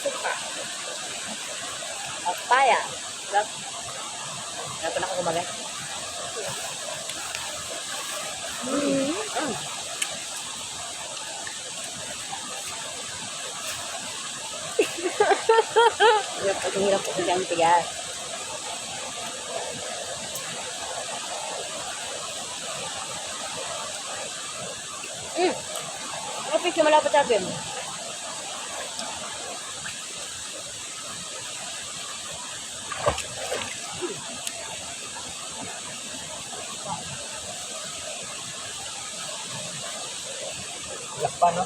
Suka. Papaya. Sarap. Sarap na ako kumagay. Hirap po kasi ang tigas. Ano fish na malapit sa akin? Lak pa, no?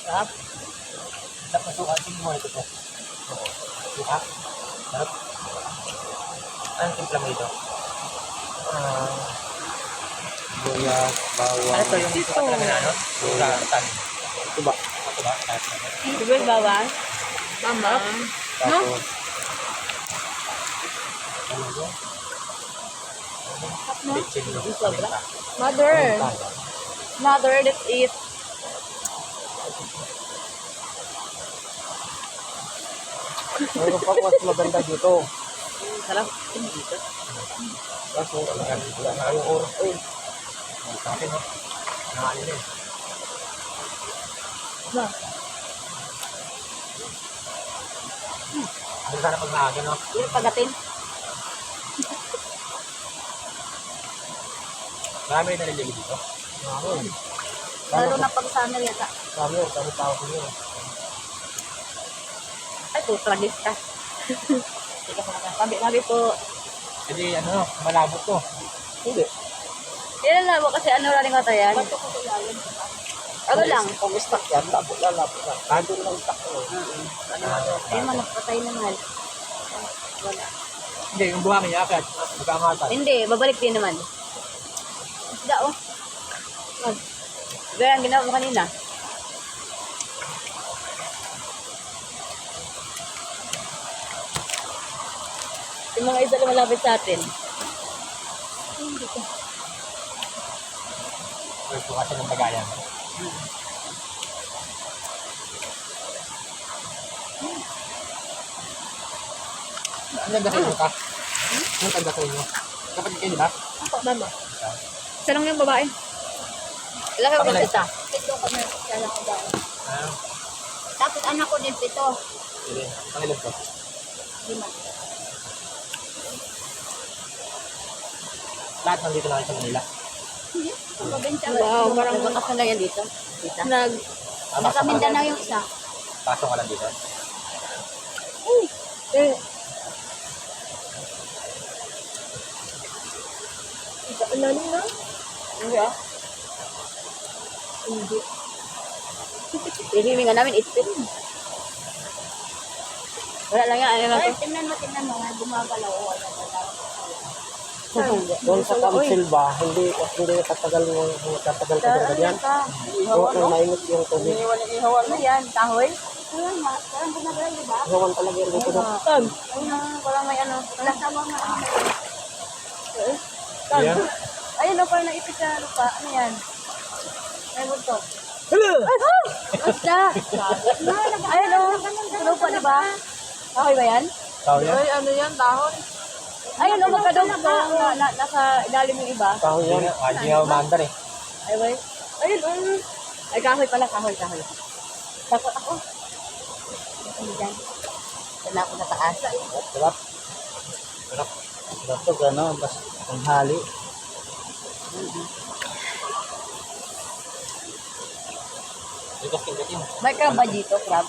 Sarap. Lak na suka. Tingin mo ito po. Suka. Sarap. Anong timpla mo ito? Buyas, bawang. Ano ito yung suka talaga na, no? Suka, tan. Tuba. Tuba. Sibuyas bawang. Tama. No? Tapos. Ano ito? Bitchin mo. Sobra. Mother, let's eat. Mayroon pa mas maganda dito. Sarap. Dito. Kaso, wala na yung oras. Ay, sa akin, no? Nakain eh. Na. Ano sana pag naaga, no? Yung pagatin. Marami na naliligi dito. Marami. Lalo na pag summer yata. Marami yun. Kami tao ko yun. Ay, po, tragis ka. Sige po natin. Sabi po. Hindi, ano, malabot to. Hindi. Yan lang po kasi ano rin ko yan. Ano lang. Kung stock yan, labot lang. Nandun lang stock ko. Ay, manapatay naman. Wala. Hindi, yung buhangin niya, kaya magkaangatan. Hindi, babalik din naman. Isda, oh. Gaya ang ginawa mo kanina. Yung mga isda lumalapit sa atin. Hindi ko. Pwede kasi ng bagayan. Ano ang gasay mo ka? Ano ang gasay mo? Kapatid kayo, di ba? Ako, mama. Isa lang yung babae. Ilang kayo Pangalan? isa? Pito kami. Isa lang ang babae. Ah, Tapos anak ko din pito. sige. Pangilan ko. 5. Lahat nandito na kayo sa Manila. Wow, parang nakasal na yan dito. Nasa Mindanao yung isa. Pasok ka lang dito. Ilalim na? Hindi ah. Hindi. Pilihin nga namin, itpit. Wala lang yan, ano lang to. Tingnan mo, gumagalaw o wala wala. Doon sa council ba, hindi katagal mo, katagal ganyan. Doon mainit yung tubig. Ano yan? Kahoy? Parang gumagalaw, di ba? Ihawan talaga yung dito. Parang may ano. Wala sama nga. Ayan. Ayun o, parang naipit sa lupa. Ano yan? Ay, bunto. Basta! Ayun o, sa lupa, di ba? Kahoy ba yan? Tao yan? Ay, ano yan? Dahon? Ayun o, magkadong ko. Nasa ilalim yung iba. Tao yan. Hindi nga umandar eh. Ay, wait. Ayun o. Ay, kahoy pala. Kahoy. Takot ako. Ano dyan? Wala ako na taas. Sarap. Sarap. Sarap to, gano'n. Tapos, ang hali. Ito, kingatin. May crab ba dito, crab?